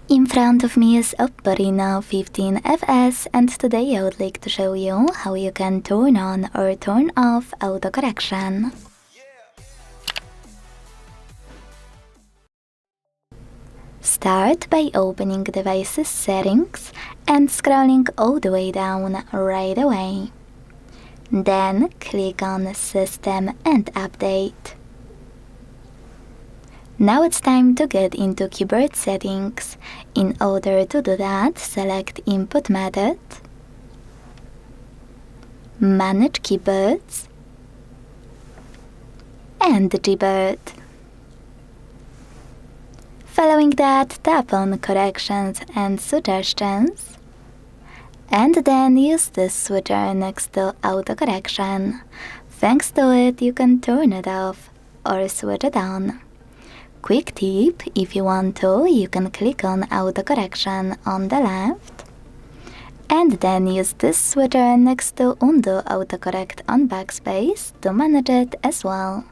In front of me is OPPO Reno15 FS, and today I would like to show you how you can turn on or turn off autocorrection. Start by opening Devices Settings and scrolling all the way down right away. Then click on System and Update. Now it's time to get into keyboard settings. In order to do that, select Input Method, Manage Keyboards, and Gboard. Following that, tap on Corrections and Suggestions, and then use the switcher next to AutoCorrection. Thanks to it, you can turn it off or switch it on. Quick tip, if you want to, you can click on AutoCorrection on the left, and then use this switcher next to Undo AutoCorrect on Backspace to manage it as well.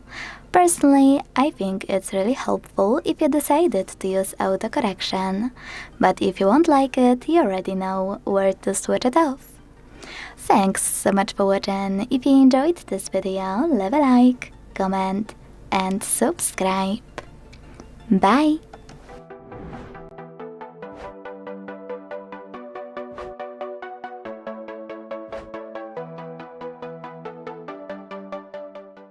Personally, I think it's really helpful if you decided to use autocorrection, but if you won't like it, you already know where to switch it off. Thanks so much for watching. If you enjoyed this video, leave a like, comment, and subscribe. Bye!